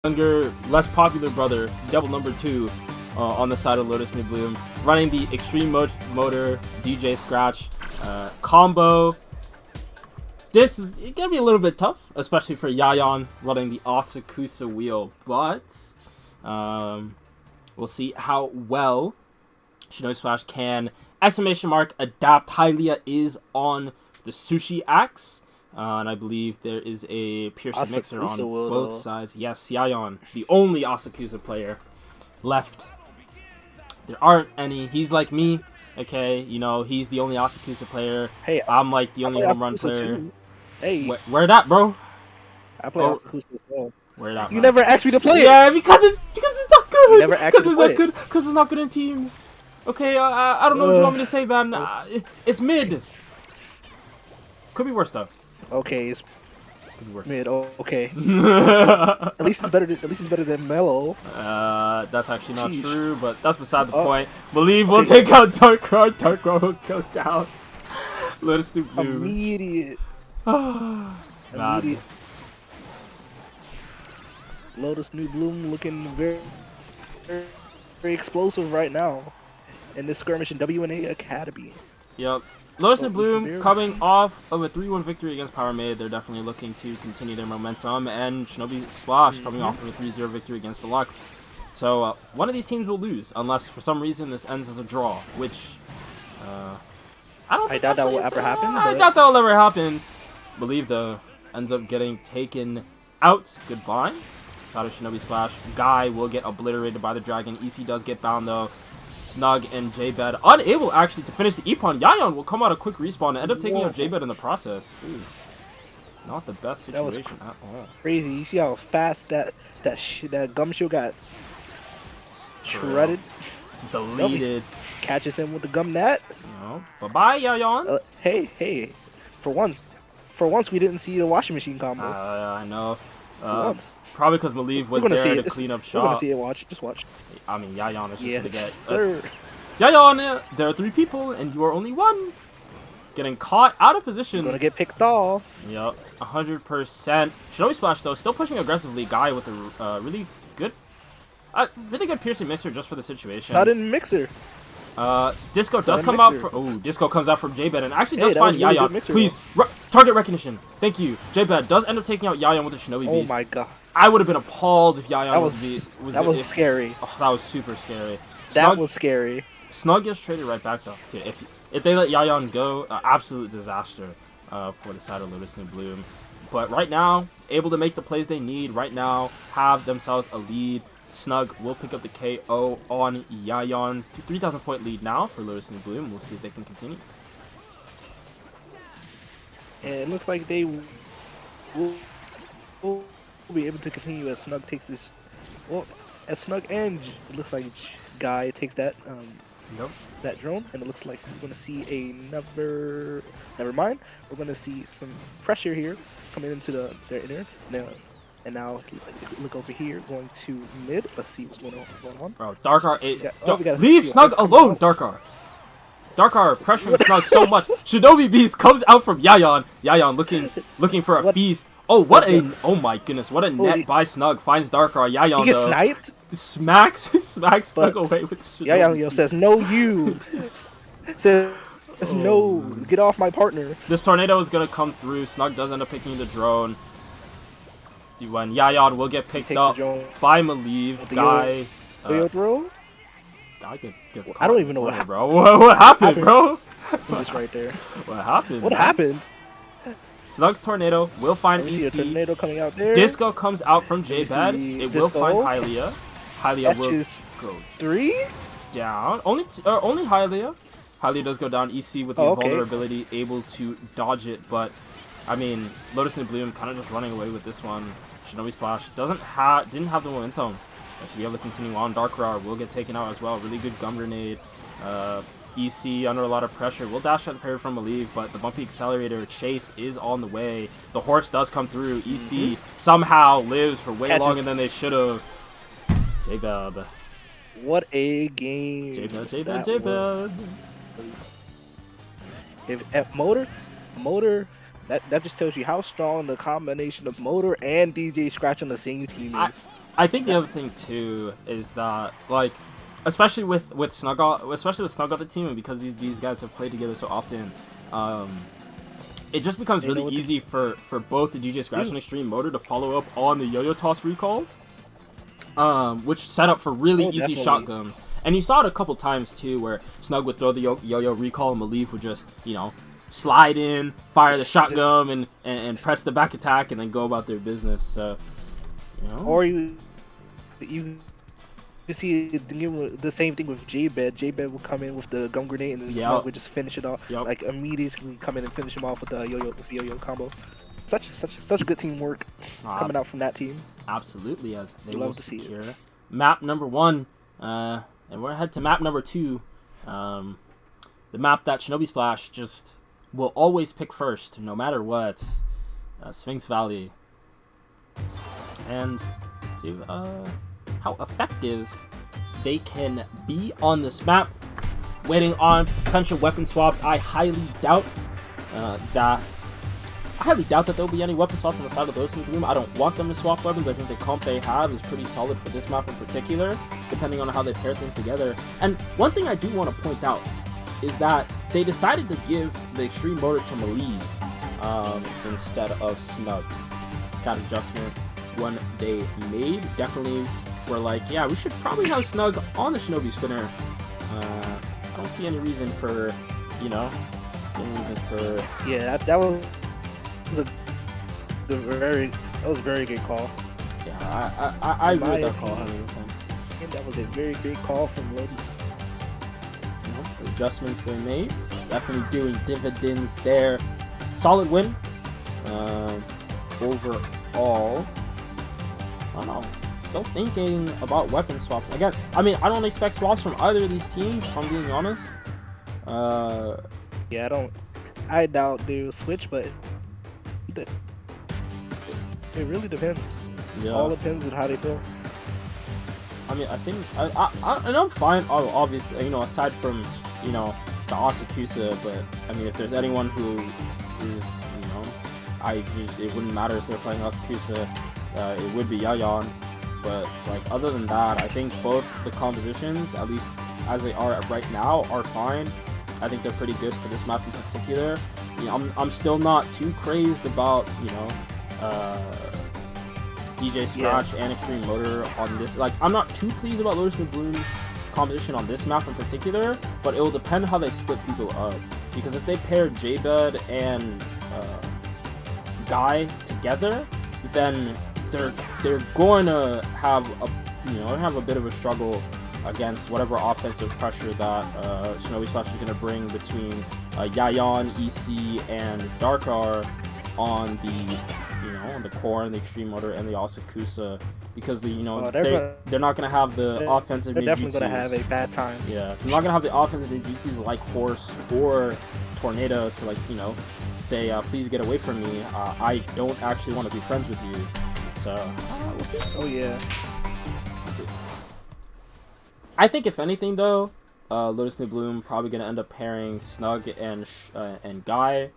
younger, less popular brother, Devil number 2, on the side of Lotus New Bloom, running the Extreme Motor DJ Scratch combo. This is gonna be a little bit tough, especially for Yayan running the Asakusa wheel, but we'll see how well Shinobi Splash can !adapt. Hylia is on the sushi axe. And I believe there is a piercing mixer on both sides. Yes, Yayan, the only Asakusa player left. There aren't any. He's like me, okay? You know, he's the only Asakusa player. Hey, I'm like the only home run player. Too. Hey, where that, bro? I play Asakusa as well. Where that? You never asked me to play it. Yeah, because it's not good. You never asked me to play it. Because it's not good in teams. Okay, I don't know what you want me to say, man. It's mid. Could be worse though. Okay, it's mid. Oh, okay. At least it's better. At least it's better than Mellow. That's actually not true, but that's beside the point. Believe we'll take out Darkar. Darkar will go down. Lotus New Bloom. Immediate. Immediate. Lotus New Bloom looking very explosive right now in this skirmish in WNA Academy. Yep. Lotus and Bloom coming off of a 3-1 victory against Power Made. They're definitely looking to continue their momentum. And Shinobi Splash coming off of a 3-0 victory against Deluxe. So one of these teams will lose unless for some reason this ends as a draw, which I doubt that will ever happen. I doubt that will ever happen. Believe though ends up getting taken out. Goodbye. Out of Shinobi Splash. Guy will get obliterated by the dragon. EC does get bound though. Snug and J-Bed unable actually to finish the E-Pawn. Yayan will come out a quick respawn and end up taking out J-Bed in the process. Ooh. Not the best situation at all. Crazy. You see how fast that Gumshoe got shredded? Deleted. Catches him with the gum net. No. Bye-bye, Yayan. Hey. For once we didn't see the washing machine combo. I know. For once. Probably because Maliv was there to clean up shop. We're gonna see it. Watch. Just watch. I mean, Yayan is just yes, gonna get. Yayan, there are 3 people and you are only 1. Getting caught out of position. Gonna get picked off. Yep, 100%. Shinobi Splash though, still pushing aggressively. Guy with a really good piercing mixer just for the situation. Sudden mixer. Disco does come out for. Oh, Disco comes out from J-Bed and actually does find really Yayan. Please, target recognition. Thank you. J-Bed does end up taking out Yayan with a Shinobi Beast. Oh my god. I would have been appalled if Yayan was scary. Oh, that was super scary. That was scary. Snug gets traded right back though. Dude, if they let Yayan go, absolute disaster for the side of Lotus New Bloom. But right now, able to make the plays they need. Right now, have themselves a lead. Snug will pick up the KO on Yayan. 3,000 point lead now for Lotus New Bloom. We'll see if they can continue. And it looks like they will be able to continue as Snug takes this. Well, as Snug and it looks like Guy takes that that drone, and it looks like we're gonna see another. Never mind. We're gonna see some pressure here coming into their inner. And now look over here, going to mid. Let's see what's going on. Bro, Darkar, leave Snug alone, Darkar. Darkar pressuring Snug so much. Shinobi Beast comes out from Yayan. Yayan looking for a feast. Oh, oh my goodness, what a net by Snug. Finds Darkar. Yayan, he gets sniped. Smacks Snug away with Shinobi. Yayan says, no, you. Says, no, get off my partner. This tornado is going to come through. Snug does end up picking the drone. When Yayan will get picked up by Maliv. Guy. Throw? Guy gets caught. I don't even know what happened, bro. What happened, bro? Just right there. What happened? What happened? Snug's tornado will find EC. A tornado coming out there. Disco comes out from J-Bad. It will find Hylia. Hylia will go 3 down. Only Hylia. Hylia does go down. EC with the invulnerability, able to dodge it, but I mean, Lotus and Bloom kind of just running away with this one. Shinobi Splash didn't have the momentum to be able to continue on. Darkrar will get taken out as well. Really good gum grenade. EC under a lot of pressure. Will dash out the parry from Maliv, but the bumpy accelerator chase is on the way. The horse does come through. EC somehow lives for way longer than they should have. J-Bed. What a game. J-Bed. If motor, that just tells you how strong the combination of Motor and DJ Scratch on the same team is. I think the other thing too is that, like, especially with Snug on the team, and because these guys have played together so often, it just becomes really easy for both the DJ Scratch and Extreme Motor to follow up on the yo-yo toss recalls, which set up for really easy shotguns. And you saw it a couple times too, where Snug would throw the yo-yo recall, and Maliv would just, you know, slide in, fire the shotgun, and press the back attack, and then go about their business. So, you know. Or you see the same thing with J-Bed. J-Bed would come in with the gum grenade, and then Snug would just finish it off. Like immediately come in and finish him off with the yo-yo combo. Such good teamwork coming out from that team. Absolutely, as they love will to see secure it. Map number 1, and we're ahead to map number 2. The map that Shinobi Splash just will always pick first, no matter what. Sphinx Valley. And see how effective they can be on this map. Waiting on potential weapon swaps. I highly doubt that there'll be any weapon swaps on the side of Lotus in the Bloom. I don't want them to swap weapons. I think the comp they have is pretty solid for this map in particular, depending on how they pair things together. And one thing I do want to point out is that they decided to give the Extreme Motor to Maliv instead of Snug. That adjustment when they made, definitely were like, yeah, we should probably have Snug on the Shinobi spinner. I don't see any reason for, you know, yeah, that was a very good call. Yeah, I agree with that call. That was a very great call from Lotus. You know, the adjustments they made, definitely doing dividends there. Solid win. Overall, I don't know. Still thinking about weapon swaps. Again, I mean, I don't expect swaps from either of these teams, if I'm being honest. Yeah, I doubt they will switch, but it really depends. Yeah. All depends on how they feel. I mean, I think and I'm fine. Obviously, you know, aside from, you know, the Asakusa, but I mean, if there's anyone who is, you know, it wouldn't matter if they're playing Asakusa. It would be Yayan. But like, other than that, I think both the compositions, at least as they are right now, are fine. I think they're pretty good for this map in particular. You know, I'm still not too crazed about, you know, DJ Scratch and Extreme Motor on this. Like, I'm not too pleased about Lotus and Bloom's composition on this map in particular, but it will depend how they split people up. Because if they pair J-Bed and Guy together, then they're going to have a bit of a struggle against whatever offensive pressure that Shinobi Splash is going to bring between Yayan, EC, and Darkar on the core and the Extreme Motor and the Asakusa, because they're not going to have the offensive. They're definitely going to have a bad time. Yeah, they're not going to have the offensive ninjutsus like Horse or Tornado to, like, you know, say please get away from me. I don't actually want to be friends with you. So we'll see. Oh yeah. We'll see. I think if anything though, Lotus New Bloom probably gonna end up pairing Snug and Guy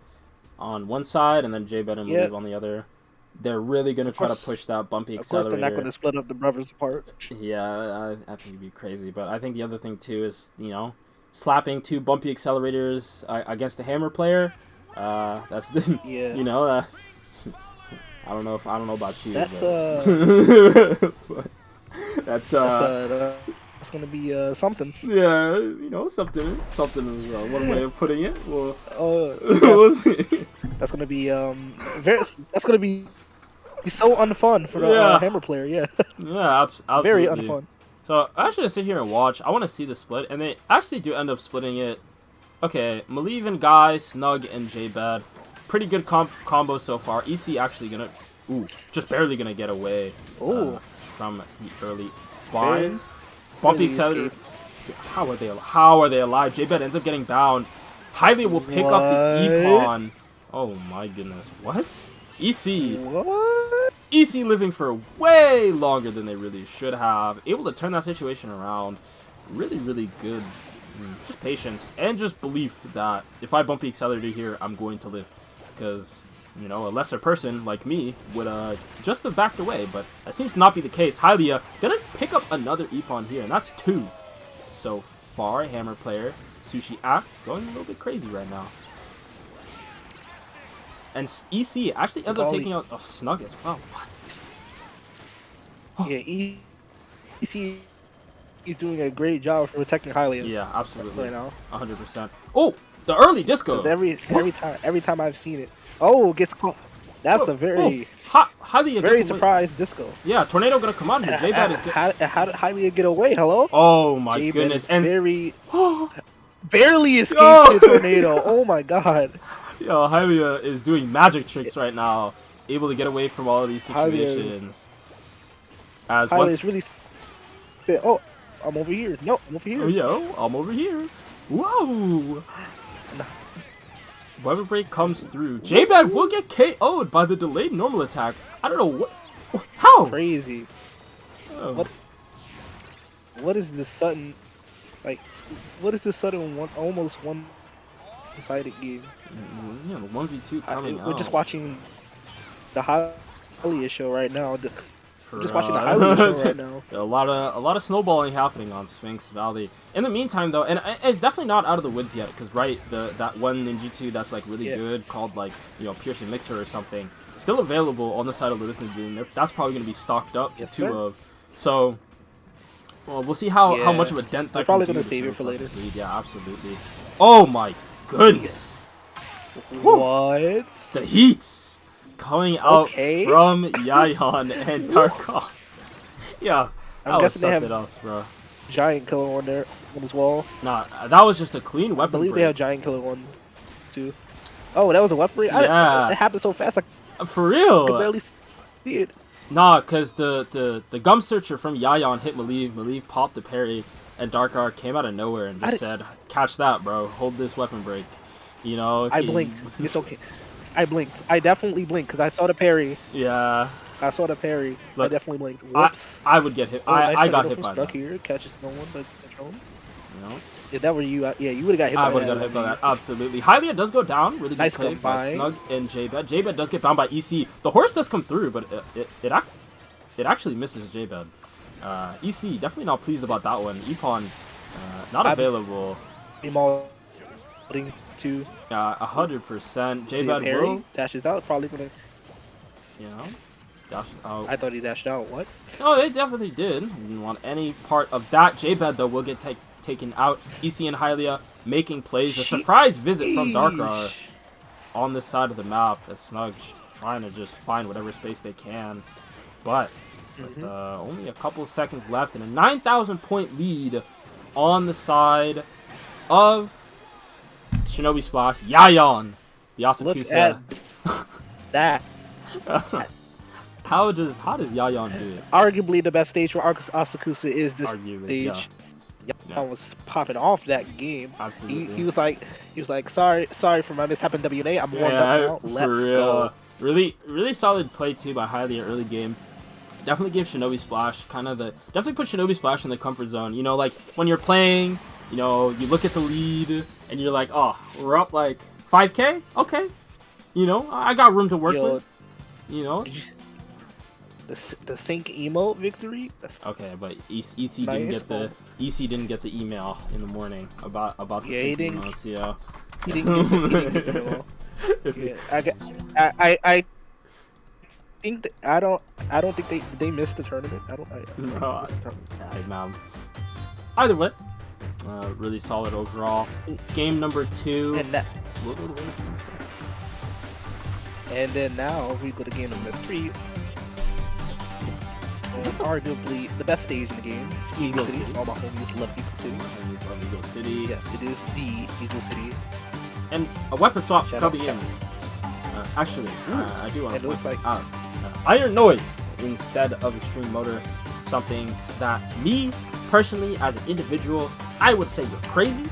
on one side, and then J-Bed and Maliv on the other. They're really gonna try to push that bumpy accelerator. Of course, they're not gonna split up the brothers apart. Yeah, I think it'd be crazy. But I think the other thing too is, you know, slapping 2 bumpy accelerators against a hammer player. That's yeah. You know. I don't know about you. That's but that's gonna be something. Yeah, you know, something is one way of putting it. Well, yeah. We'll see. That's gonna be that's gonna be so unfun for the hammer player. Yeah. Yeah, absolutely. Very unfun. So I actually sit here and watch. I want to see the split, and they actually do end up splitting it. Okay, Maliv and Guy, Snug and J-Bed. Pretty good combo so far. EC actually just barely gonna get away from the early bind. Bumpy accelerator. How are they alive? J-Bed ends up getting bound. Hylia will pick up the E-Pawn. Oh my goodness. What? EC. What? EC living for way longer than they really should have. Able to turn that situation around. Really, really good. Just patience and just belief that if I bumpy accelerator here, I'm going to live. Because you know, a lesser person like me would just have backed away, but that seems to not be the case. Hylia gonna pick up another E-Pawn here, and that's 2 so far. Hammer player Sushi Axe going a little bit crazy right now. And EC actually ends up taking out Snug as well. What? Yeah, EC is doing a great job for protecting Hylia. Yeah, absolutely. Right now, 100%. Oh, the early disco. Every time I've seen it, gets caught. That's a very surprised disco. Yeah, tornado gonna come out here. J-Bad is how did Hylia get away? Hello? Oh my J-Bad goodness! And barely escaped the tornado. Oh my god. Yo, Hylia is doing magic tricks right now, able to get away from all of these situations. Hylia is really. Oh, I'm over here. No, I'm over here. Oh, yo, I'm over here. Whoa! Weapon break comes through. J-Bad will get KO'd by the delayed normal attack. I don't know what. How? Crazy. Oh. What is this sudden? Like, what is this sudden almost one-sided game? Yeah, the 1v2 coming out. We're just watching the Hylia show right now. Just watching the Hylia show right now. A lot of snowballing happening on Sphinx Valley. In the meantime, though, and it's definitely not out of the woods yet, because that one ninjutsu that's like really good, called like Piercing Mixer or something, still available on the side of Lotus New. That's probably going to be stocked up to 2 of. So, well, we'll see how much of a dent that. They're probably going to save it for later. Yeah, absolutely. Oh my goodness! What? The heats coming out from Yayan and Tarkov. Yeah, I'm guessing they have else, bro. Giant Killer on there as well. Nah, that was just a clean weapon. I believe break. they have Giant Killer on too. Oh, that was a weapon break? Yeah. It happened so fast. For real. I could barely see it. Nah, cause the gum searcher from Yayan hit Maliv popped the parry, and Darkar came out of nowhere and just said, "Catch that, bro. Hold this weapon break." You know. I blinked. It's okay. I blinked. I definitely blinked because I saw the parry. Yeah. I saw the parry. Look, I definitely blinked. Whoops. I would get hit. I got hit by that. Here catches no one but control. You know. If that were you, yeah, you would have got hit by that. I would have got hit by that. Absolutely. Hylia does go down. Really good nice play by Snug and J-Bad. J-Bad does get bound by EC. The horse does come through, but it actually misses J-Bad. EC definitely not pleased about that one. E-Pawn not available. Emoting to 100%. J-Bad will dashes out. Probably gonna. You know, dash out. I thought he dashed out. What? Oh, they definitely did. Didn't want any part of that. J-Bad though will get taken out. EC and Hylia making plays. A surprise visit from Darkar on this side of the map as Snug trying to just find whatever space they can. But with only a couple seconds left and a 9,000 point lead on the side of Shinobi Splash, Yayan, the Asakusa. Look at that. How does Yayan do it? Arguably the best stage for Asakusa is this stage. Yeah. Yayan was popping off that game. Absolutely. He was like, sorry for my mishap in WNA. I'm warmed up now. Let's go. Really solid play too by Hylia early game. Definitely give Shinobi Splash definitely put Shinobi Splash in the comfort zone. You know, like when you're playing, you know, you look at the lead and you're like, oh, we're up like 5K? Okay. You know, I got room to work with. You know? The sync emote victory? Okay, but EC didn't get the email in the morning about the sync emotes, yeah. He didn't get the email. I don't think they missed the tournament. Either way, really solid overall. Game number 2. And then now we go to game number 3. Arguably the best stage in the game, Eagle City. All my homies love Eagle City. Yes, it is the Eagle City. And a weapon swap coming in. Actually, I do want to point out Iron Noise instead of Extreme Motor. Something that me, personally, as an individual, I would say you're crazy.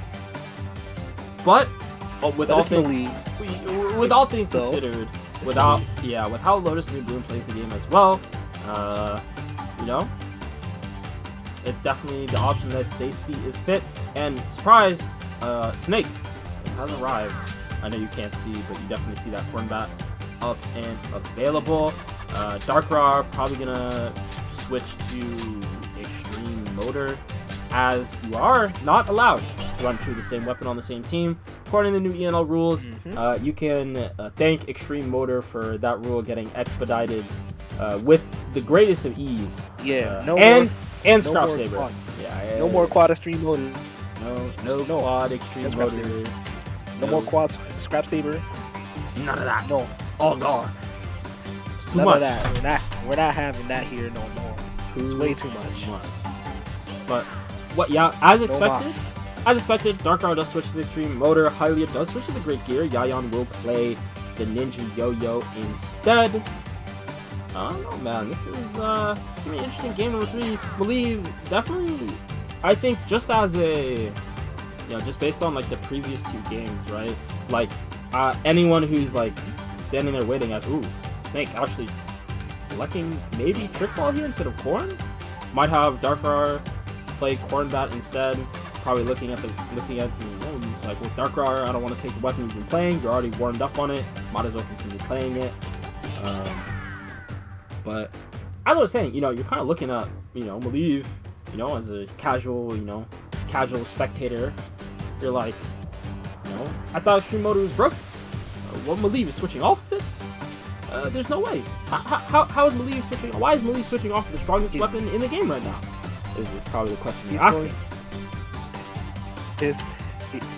But with all things considered, with how Lotus New Bloom plays the game as well, you know, it's definitely the option that they see is fit. And surprise, Snake has arrived. I know you can't see, but you definitely see that corn bat up and available. Darkra probably gonna switch to Extreme Motor, as you are not allowed to run through the same weapon on the same team. According to the new ENL rules, you can thank Extreme Motor for that rule getting expedited with the greatest of ease. Yeah, and Scrap Saber. Yeah, no more quad Extreme Motor. No quad Extreme Motors. No more quad Scrap Saber. None of that. No. All gone. It's too None much. of that. We're not having that here no more. It's way too much. But what? Yeah, as expected. No As expected, Darkra does switch to the Extreme Motor. Hylia does switch to the Great Gear. Yayan will play the Ninja Yo-Yo instead. I don't know, man. This is gonna be an interesting game number 3. Believe definitely. I think just as a, just based on like the previous 2 games, right? Like anyone who's like standing there waiting as Snake actually collecting maybe Trick Ball here instead of Corn, might have Darkra play Corn Bat instead. Probably looking at it's like, well, Darkra, I don't want to take the weapon you've been playing. You're already warmed up on it. Might as well continue playing it. But as I was saying, you're kind of looking at, Believe, as a casual spectator, you're like, I thought Extreme Motor was broken. What Believe is switching off of it? There's no way. How is Believe switching? Why is Believe switching off of the strongest weapon in the game right now? Is probably the question you're asking.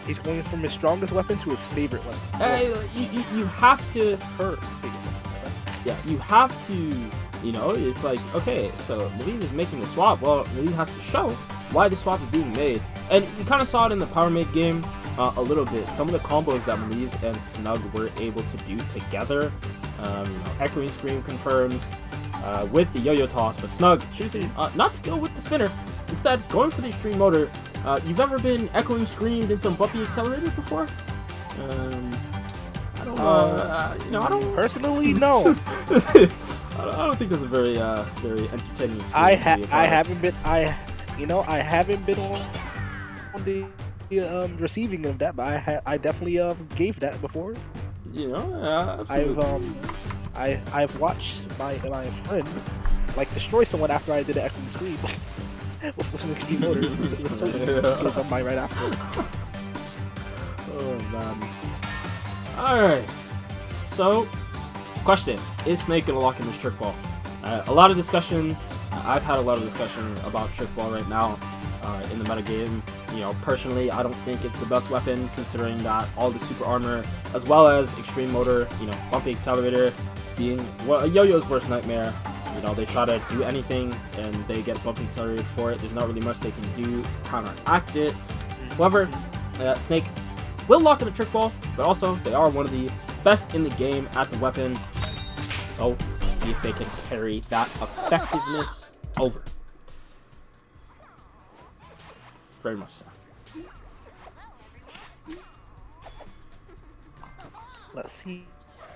He's going from his strongest weapon to his favorite weapon. You have to. Her favorite weapon. Yeah, you have to. It's like, okay, so Believe is making the swap. Well, Believe has to show why the swap is being made, and you kind of saw it in the Power Made game a little bit. Some of the combos that Believe and Snug were able to do together. Echoing Scream confirms with the Yo-Yo Toss, but Snug choosing not to go with the spinner, instead going for the Extreme Motor. You've ever been Echoing Screamed into Bumpy Accelerated before? I don't know. I don't personally, no. I don't think that's a very entertaining experience. I haven't been on the receiving of that, but I definitely gave that before. I've watched my friends like destroy someone after I did an Echoing Scream. With an Extreme Motor, it was so good on my right after. Oh man. Alright. So, question. Is Snake gonna lock in this Trick Ball? A lot of discussion. I've had a lot of discussion about Trick Ball right now in the metagame. Personally, I don't think it's the best weapon, considering that all the super armor, as well as Extreme Motor, Bumpy Accelerator, being a Yo-Yo's worst nightmare. They try to do anything and they get Bumpy Accelerated for it. There's not really much they can do to counteract it. However, Snake will lock in a Trick Ball, but also they are one of the best in the game at the weapon. So, let's see if they can carry that effectiveness over. Very much so. Let's see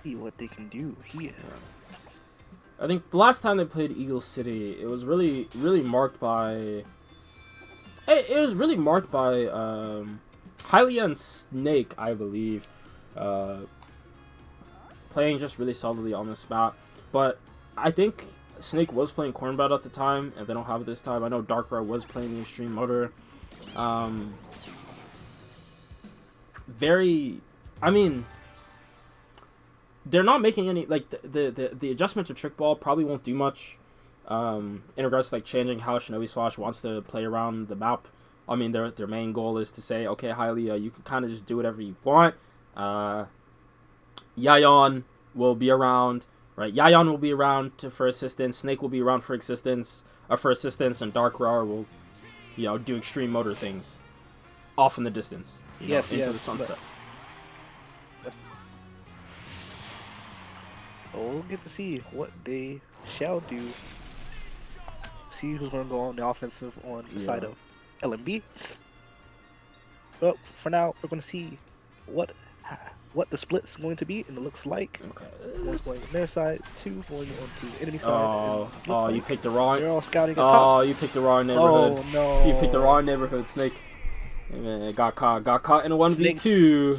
what they can do here. I think the last time they played Eagle City, it was really marked by. It was really marked by Hylia and Snake, I believe, playing just really solidly on this map. But I think Snake was playing Cornbat at the time, and they don't have it this time. I know Darkra was playing the Extreme Motor. They're not making any, like, the adjustment to Trick Ball probably won't do much in regards to, like, changing how Shinobi Swash wants to play around the map. I mean, their main goal is to say, okay, Hylia, you can kind of just do whatever you want. Yayan will be around, right? Yayan will be around for assistance. Snake will be around for assistance, and Darkra will, do Extreme Motor things off in the distance, into the sunset. We'll get to see what they shall do. See who's going to go on the offensive on the side of LMB. But for now, we're going to see what the split's going to be, and it looks like one's going on their side, two going on to the enemy side. Oh, you picked the wrong. They're all scouting at top. Oh, you picked the wrong neighborhood. Oh no! You picked the wrong neighborhood, Snake. Man, got caught in a 1v2.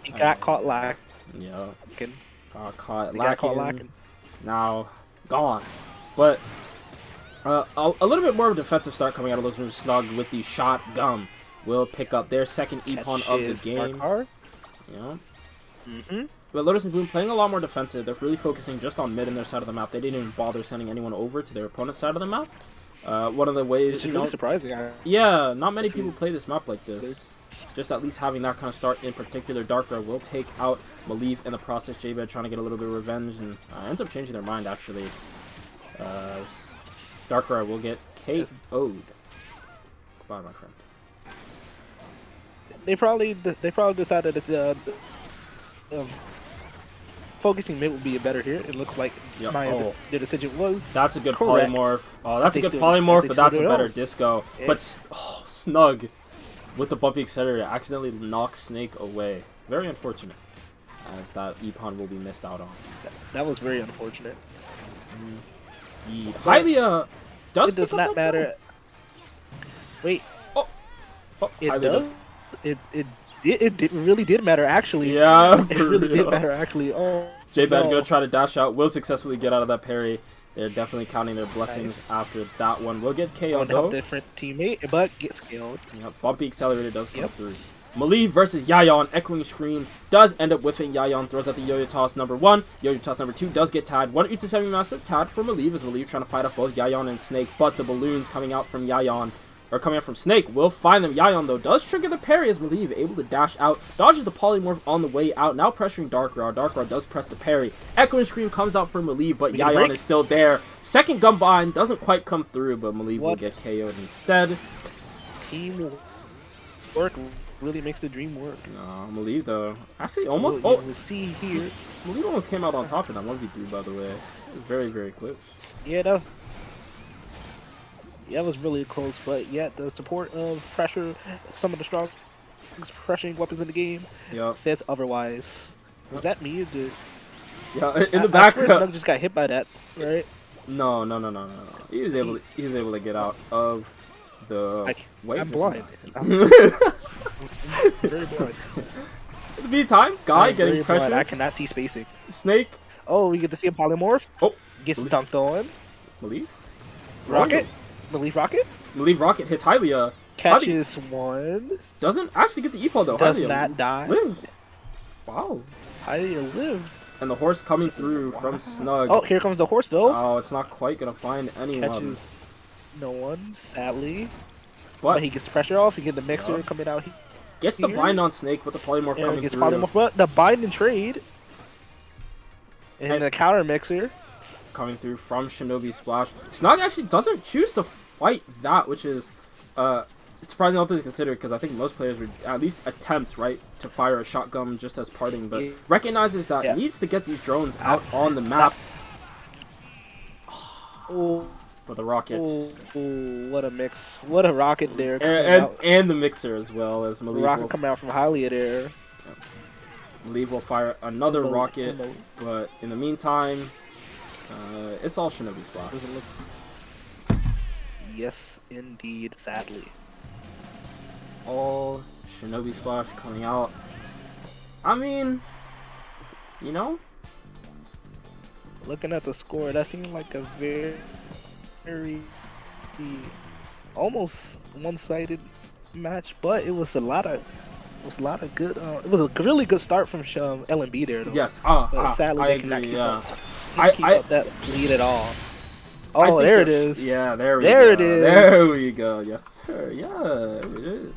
He got caught lacking. Yeah. Caught got caught lacking. lacking. Now gone. But a little bit more of a defensive start coming out of Lotus Room Snug with the shotgun. Will pick up their second E-Pawn of the game. Yeah. But Lotus and Bloom playing a lot more defensive. They're really focusing just on mid in their side of the map. They didn't even bother sending anyone over to their opponent's side of the map. One of the ways, It's really surprising. Yeah, not many people play this map like this. Just at least having that kind of start in particular. Darkra will take out Maliv in the process. J-Bed trying to get a little bit of revenge and ends up changing their mind actually. Darkra will get KO'd. Goodbye, my friend. They probably decided that focusing mid would be better here. It looks like their decision was. That's a good correct. polymorph. Oh, that's a good polymorph, but that's a better disco. Yeah. But Snug with the bumpy accelerator accidentally knocks Snake away. Very unfortunate, as that E-Pawn will be missed out on. That was very unfortunate. Hylia does. It does not matter. Wait. Oh, it Hylia does. It really did matter actually. Yeah, it really did matter actually. Oh, J-Bad gonna try to dash out. Will successfully get out of that parry. They're definitely counting their blessings after that one. Will get KO'd though. Different teammate, but gets killed. Yeah, bumpy accelerator does come through. Maliv versus Yayon. Echoing Scream does end up whiffing. Yayon throws out the yo-yo toss number 1. Yo-yo toss number 2 does get tagged. 1 Utsu Semi-Master tagged for Maliv as Maliv trying to fight off both Yayon and Snake, but the balloons coming out from Yayon, or coming out from Snake, will find them. Yayon, though, does trigger the parry as Maliv able to dash out, dodges the polymorph on the way out, now pressuring Darkra. Darkra does press the parry. Echoing Scream comes out for Maliv, but Yayon is still there. Second gun bind doesn't quite come through, but Maliv will get KO'd instead. Team work really makes the dream work. No, Maliv, though, actually almost... We'll see here. Maliv almost came out on top in that 1v3, by the way. It was very, very close. Yeah, no. Yeah, it was really close, but yet the support of pressure, some of the strongest pressuring weapons in the game, says otherwise. Was that me or did? Yeah, in the back. Snug just got hit by that, right? No. He was able to get out of the way. I'm blind. I'm very blind. In the meantime, Guy getting pressure. I cannot see spacing. Snake. Oh, we get to see a polymorph. Oh, gets dunked on. Maliv. Rocket. Maliv Rocket? Maliv Rocket hits Hylia. Catches one. Doesn't actually get the E-Pawn though. Does Hylia not die. Lives. Wow. Hylia lived. And the horse coming through from Snug. Oh, here comes the horse though. Oh, it's not quite gonna find anyone. Catches no one, sadly. But he gets the pressure off. He gets the mixer coming out. Gets the bind on Snake with the polymorph coming gets through. Polymorph, but the bind and trade. And the counter mixer. Coming through from Shinobi Splash. Snug actually doesn't choose to fight that, which is surprising all things considered, because I think most players would at least attempt, right, to fire a shotgun just as parting, but recognizes that it needs to get these drones out on the map. Oh, for the rockets. Oh, what a mix. What a rocket there. And the mixer as well, as Maliv rocket coming out from Hylia there. Maliv will fire another rocket, but in the meantime, it's all Shinobi Splash. Yes, indeed, sadly. All Shinobi Splash coming out. I mean, you know? Looking at the score, that seemed like a very almost one-sided match, but it was a lot of good. It was a really good start from LMB there, though. Yes. Sadly, they cannot keep up that lead at all. Oh, there it is. Yeah, there we go. There we go. Yes, sir. Yeah, there it is.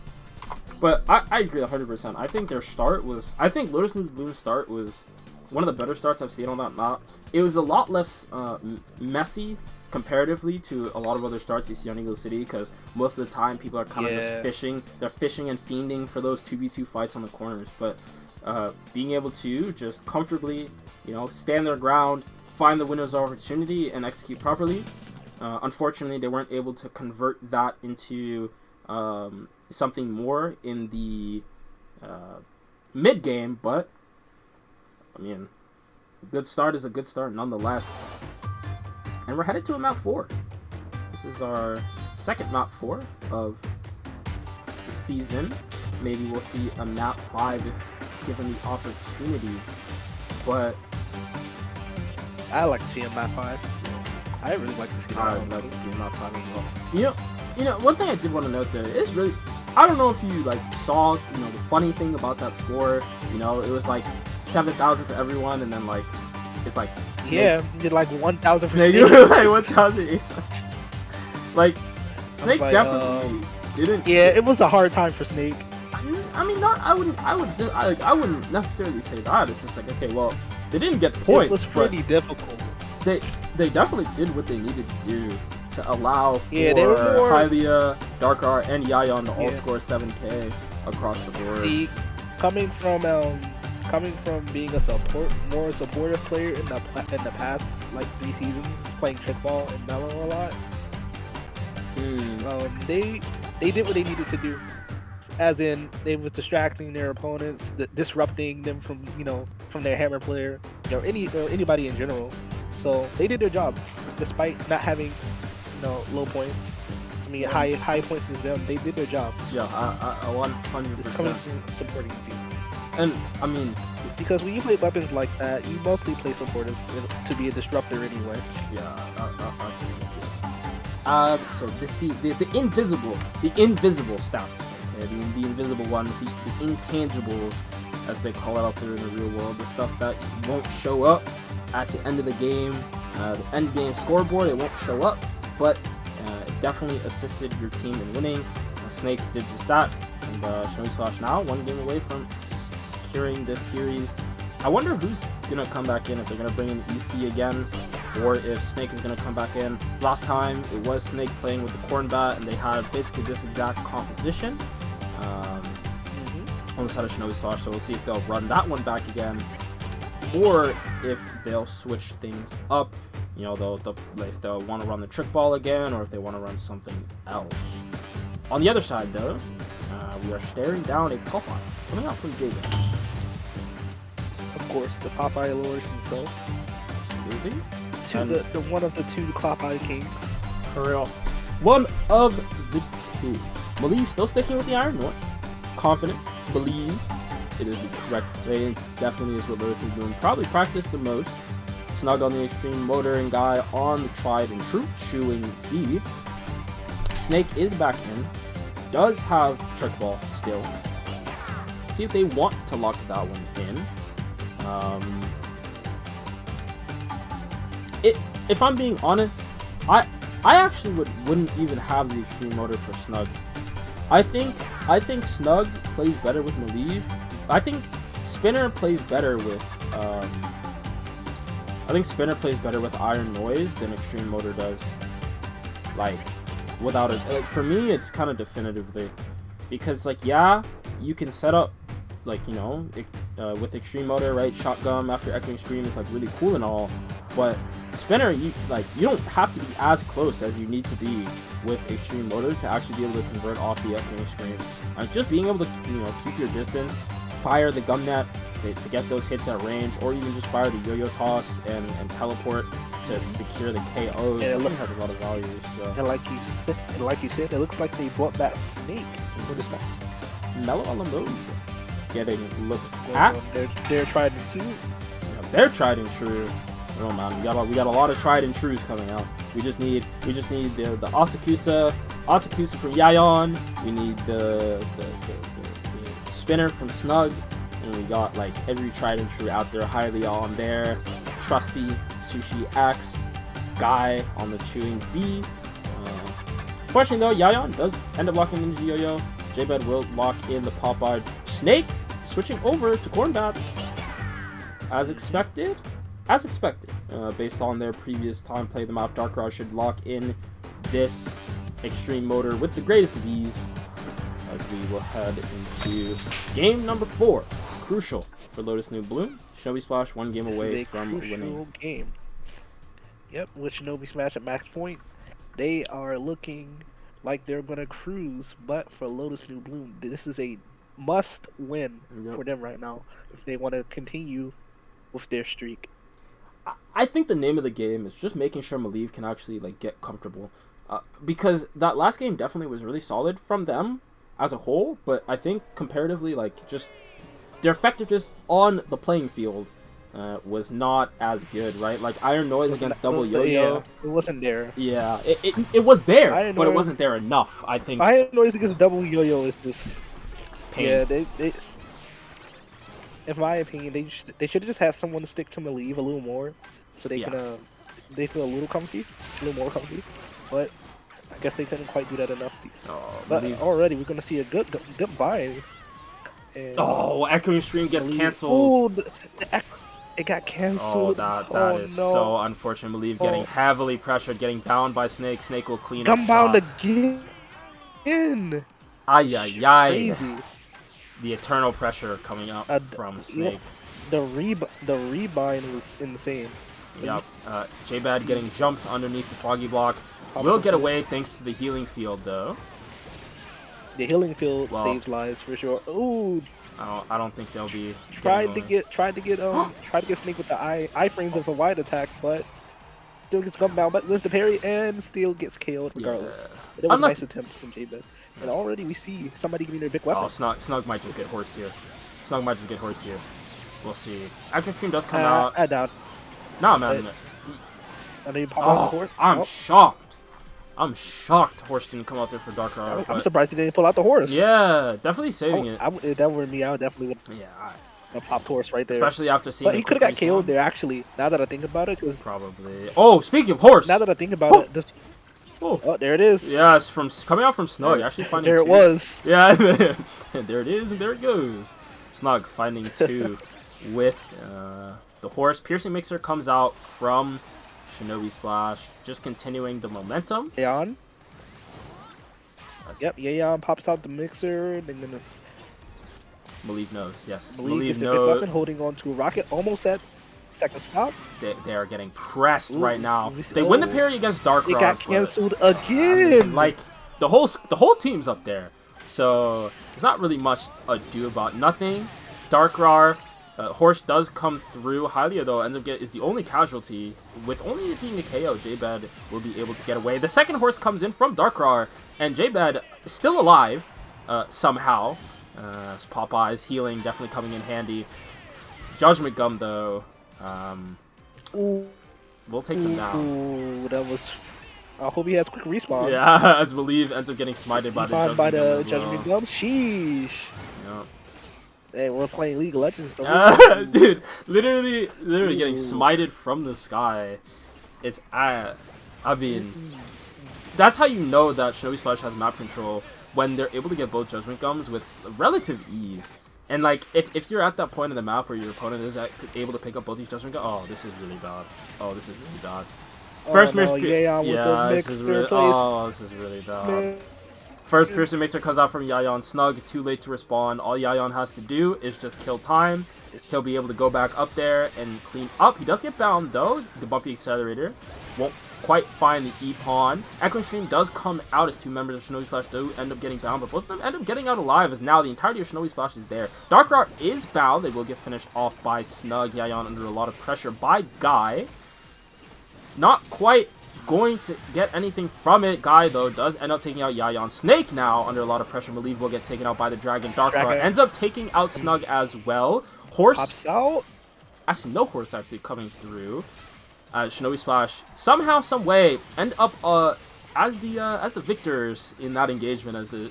But I agree 100%. I think their start was... I think Lotus Bloom's start was one of the better starts I've seen on that map. It was a lot less messy comparatively to a lot of other starts you see on Eagle City, because most of the time people are kind of just fishing. They're fishing and fiending for those 2v2 fights on the corners. But being able to just comfortably, you know, stand their ground, find the winner's opportunity, and execute properly. Unfortunately, they weren't able to convert that into something more in the mid game, but I mean, a good start is a good start nonetheless. And we're headed to a map 4. This is our second map 4 of the season. Maybe we'll see a map 5 if given the opportunity. But I like to see him at 5. I really like to see him. I'd like to see him at 5 as well. You know, one thing I did want to note there is really, I don't know if you like saw, you know, the funny thing about that score. You know, it was like 7,000 for everyone, and then like it's like Snake. Yeah, you did like 1,000 for Snake. Snake. Like 1,000. Like Snake like, definitely didn't. Yeah, it was a hard time for Snake. I mean, not. I wouldn't necessarily say that. It's just like, okay, well, they didn't get points. It was pretty difficult. They definitely did what they needed to do to allow for they were more... Hylia, Darkar, and Yayon to all score 7K across the board. See, coming from being a more supportive player in the past like 3 seasons, playing Trickball and Mellow a lot, they did what they needed to do. As in, they was distracting their opponents, disrupting them from their hammer player, anybody in general. So they did their job, despite not having low points. I mean, high points as them. They did their job. Yeah, I 100%. It's coming from supporting the team. And I mean, because when you play weapons like that, you mostly play supportive to be a disruptor anyway. Yeah, so the invisible stats. Okay, the invisible ones, the intangibles, as they call it out there in the real world, the stuff that won't show up at the end of the game, the end game scoreboard, it won't show up, but it definitely assisted your team in winning. Snake did just that, and Shinobi Slash now 1 game away from securing this series. I wonder who's gonna come back in, if they're gonna bring in EC again, or if Snake is gonna come back in. Last time it was Snake playing with the Corn Bat, and they had basically this exact composition on the side of Shinobi Slash, so we'll see if they'll run that one back again, or if they'll switch things up. You know, if they'll want to run the Trick Ball again, or if they want to run something else. On the other side, though, we are staring down a Popeye coming out from Jacob. Of course, the Popeye Lord himself. Really? The one of the 2 Popeye Kings. For real. One of the 2. Malik still sticking with the Iron North. Confident. Believes it is the correct play. Definitely is what Lotus is doing. Probably practice the most. Snug on the extreme motor and guy on the tried and true chewing B. Snake is back in. Does have Trick Ball still. See if they want to lock that one in. If I'm being honest, I actually wouldn't even have the extreme motor for Snug. I think Snug plays better with Maliv. I think Spinner plays better with Iron Noise than Extreme Motor does. Like, without it, like, for me, it's kind of definitively, because like, yeah, you can set up like, with Extreme Motor, right? Shotgun after Echoing Scream is like really cool and all, but Spinner, you don't have to be as close as you need to be with Extreme Motor to actually be able to convert off the Echoing Scream. Just being able to keep your distance, fire the gum net to get those hits at range, or even just fire the yo-yo toss and teleport to secure the KOs. Yeah, it has a lot of value. So. And like you said, it looks like they brought back Snake for this match. Mellow on the move, getting looked at. They're tried and true. Yeah, they're tried and true. Oh man, we got a lot of tried and trues coming out. We just need the Asakusa from Yayon. We need the Spinner from Snug, and we got like every tried and true out there. Hylia on there, Trusty, Sushi X, Guy on the chewing B. Fortunately though, Yayon does end up locking in the Yo-Yo. J-Bed will lock in the Popeye. Snake switching over to Corn Batch. As expected, based on their previous time play, the map Darkrai should lock in this extreme motor with the greatest of ease, as we will head into game number 4. Crucial for Lotus New Bloom. Shinobi Splash 1 game away from winning. Game. Yep, with Shinobi Smash at max point, they are looking like they're gonna cruise. But for Lotus New Bloom, this is a must win for them right now if they want to continue with their streak. I think the name of the game is just making sure Maliv can actually get comfortable, because that last game definitely was really solid from them as a whole, but I think comparatively, just their effectiveness on the playing field was not as good, right? Like Iron Noise against double yo-yo. Yeah, it wasn't there. Yeah, it was there, but it wasn't there enough. I think. Iron Noise against double yo-yo is just Pain. yeah. They in my opinion, they should have just had someone to stick to Malieve a little more, so they can they feel a little comfy, a little more comfy. But I guess they couldn't quite do that enough. But already we're gonna see a good buy. And Echoing Stream gets canceled. It got canceled. That is so unfortunate. Malieve getting heavily pressured, getting bound by Snake. Snake will clean up. Bound again. Crazy. The eternal pressure coming up from Snake. The rebind was insane. Yep. J-Bad getting jumped underneath the Foggy Block. Will get away thanks to the healing field, though. The healing field saves lives for sure. Ooh. I don't think they'll be. Tried to get Snake with the iframes of a wide attack, but still gets gunned down. But with the parry and still gets KO'd regardless. But it was a nice attempt from J-Bad. And already we see somebody getting their big weapon. Oh, Snug might just get horsed here. We'll see. Active Stream does come out. I doubt. Nah, man. I'm shocked. Horse didn't come out there for Dark Rider. I'm surprised he didn't pull out the horse. Yeah, definitely saving it. If that were me, I would definitely popped horse right there. Especially after seeing. But he could have got KO'd there actually. Now that I think about it, probably. Oh, speaking of horse. Now that I think about it, oh, there it is. Yes, from coming out from Snug. Actually finding there two. It was. Yeah, there it is, and there it goes. Snug finding two with the horse. Piercing Mixer comes out from Shinobi Splash, just continuing the momentum. Yayan. Yep, Yayan pops out the mixer. Then gonna. Malieve knows. Yes. Malieve knows. Weapon holding on to a rocket, almost at second stop. They are getting pressed right now. They win the parry against Dark Rod. It got canceled again. I mean, like the whole team's up there, so there's not really much ado about nothing. Dark Rar, Horse does come through. Hylia though ends up is the only casualty. With only it being a KO, J-Bad will be able to get away. The second horse comes in from Dark Rar, and J-Bad is still alive somehow. Popeye's healing definitely coming in handy. Judgment Gum though. We'll take them now. Ooh, that was. I hope he has quick respawn. Yeah, as Malieve ends up getting smited by the Judgment Gum. Sheesh. Yep. Hey, we're playing League of Legends. Dude, literally getting smited from the sky. It's I mean, that's how you know that Shinobi Splash has map control, when they're able to get both Judgment Gums with relative ease. And like, if you're at that point in the map where your opponent is able to pick up both these Judgment Gums, oh, this is really bad. First this is really bad. Man. First Piercing Mixer comes out from Yayan. Snug, too late to respawn. All Yayan has to do is just kill time. He'll be able to go back up there and clean up. He does get bound though. The bumpy accelerator won't quite find the E-Pawn. Echoing Stream does come out as two members of Shinobi Splash do end up getting bound, but both of them end up getting out alive as now the entirety of Shinobi Splash is there. Dark Rock is bound. They will get finished off by Snug. Yayan under a lot of pressure by Guy. Not quite going to get anything from it. Guy, though, does end up taking out Yayan. Snake now under a lot of pressure. Malieve will get taken out by the Dragon. Dark Rock ends up taking out Snug as well. Horse pops out. Actually, no horse actually coming through. Shinobi Splash somehow, some way end up as the victors in that engagement, as the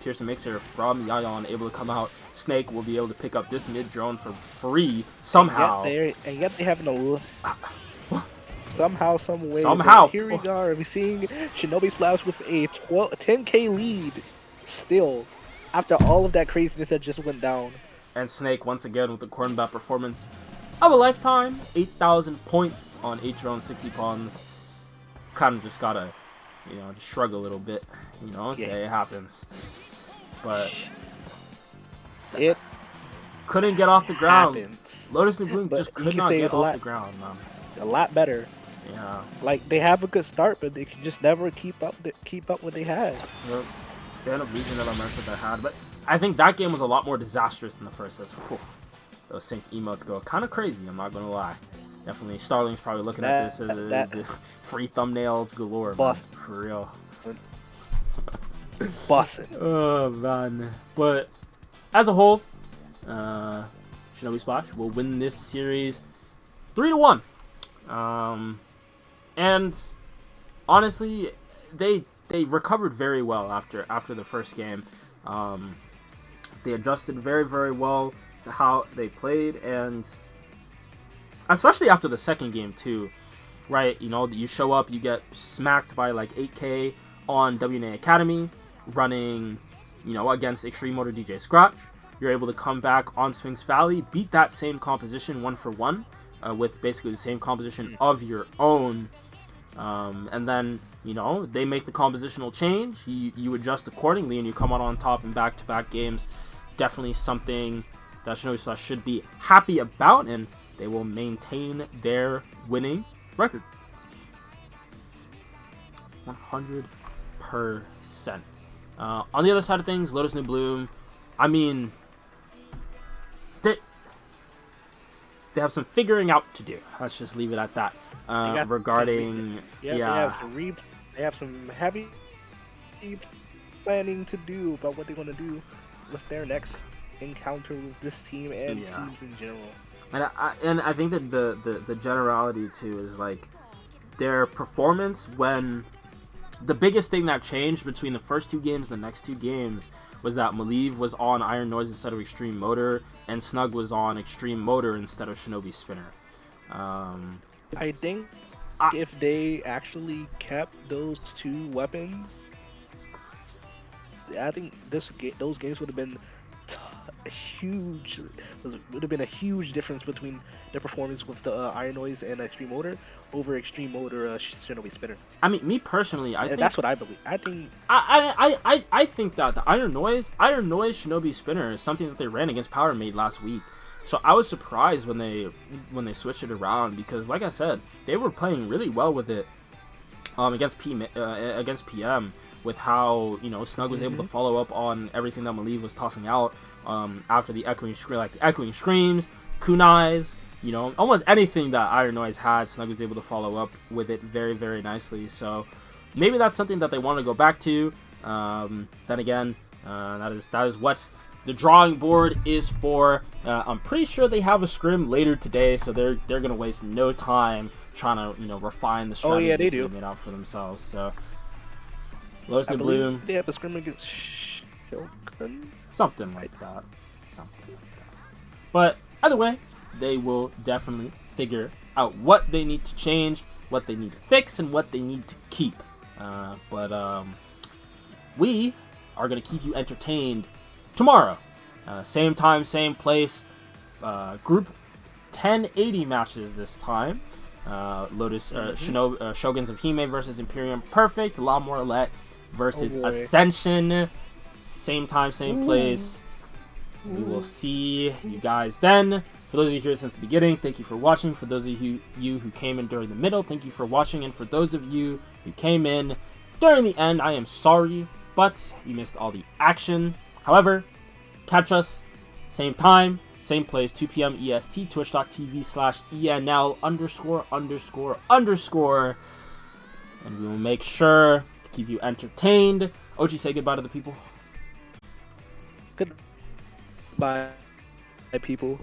Piercing Mixer from Yayan able to come out. Snake will be able to pick up this mid drone for free somehow. And yet they have no. Somehow, some way. Here we are. We're seeing Shinobi Splash with a 10k lead still after all of that craziness that just went down. And Snake once again with the Cornbat performance of a lifetime. 8,000 points on 8 drones, 60 pawns. Kind of just gotta, just shrug a little bit. Say it happens. But it couldn't get off the ground. Happens. Lotus and Bloom just could not get off the ground, man. A lot better. Yeah. Like, they have a good start, but they can just never keep up what they had. Yep. They end up losing the momentum that they had, but I think that game was a lot more disastrous than the first. Those synced emotes go kind of crazy, I'm not gonna lie. Definitely, Starling's probably looking at this as the free thumbnails galore, man, for real. Bussin'. Oh, man. But, as a whole, Shinobi Splash will win this series 3-1. And honestly, they recovered very well after the first game. They adjusted very, very well to how they played, and especially after the second game too, right? You know, you show up, you get smacked by like 8K on WNA Academy, running, you know, against Extreme Motor DJ Scratch. You're able to come back on Sphinx Valley, beat that same composition 1-for-1, with basically the same composition of your own. And then, you know, they make the compositional change, you adjust accordingly, and you come out on top in back-to-back games. Definitely something that Shinobi Slash should be happy about, and they will maintain their winning record. 100%. On the other side of things, Lotus New Bloom, I mean, they have some figuring out to do. Let's just leave it at that. Regarding, they have some heavy planning to do about what they want to do with their next encounter with this team and teams in general. And I think that the generality too is like their performance when the biggest thing that changed between the first two games and the next two games was that Maliv was on Iron Noise instead of Extreme Motor, and Snug was on Extreme Motor instead of Shinobi Spinner. I think if they actually kept those two weapons, I think those games would have been huge. Would have been a huge difference between their performance with the Iron Noise and Extreme Motor over Extreme Motor Shinobi Spinner. I mean, me personally, I think that's what I believe. I think I think that the Iron Noise Shinobi Spinner is something that they ran against Power Made last week. So I was surprised when they switched it around, because like I said, they were playing really well with it against PM, with how, you know, Snug was able to follow up on everything that Maliv was tossing out after the echoing screams, kunais, you know, almost anything that Iron Noise had, Snug was able to follow up with it very, very nicely. So maybe that's something that they want to go back to. Then again, that is what the drawing board is for. I'm pretty sure they have a scrim later today, so they're gonna waste no time trying to, you know, refine the strategy. Oh yeah, they do. Made out for themselves. So Lotus New Bloom, they have a scrim against Shogun, something like that. But either way, they will definitely figure out what they need to change, what they need to fix, and what they need to keep. But we are gonna keep you entertained tomorrow, same time, same place, group 1080 matches this time. Lotus, Shoguns of Hime versus Imperium Perfect, La Moralette versus Ascension, same time, same place. We will see you guys then. For those of you here since the beginning, thank you for watching. For those of you who came in during the middle, thank you for watching. And for those of you who came in during the end, I am sorry, but you missed all the action. However, catch us same time, same place, 2 p.m. EST, twitch.tv/ENL____. And we will make sure to keep you entertained. Ochi, say goodbye to the people. Goodbye, people.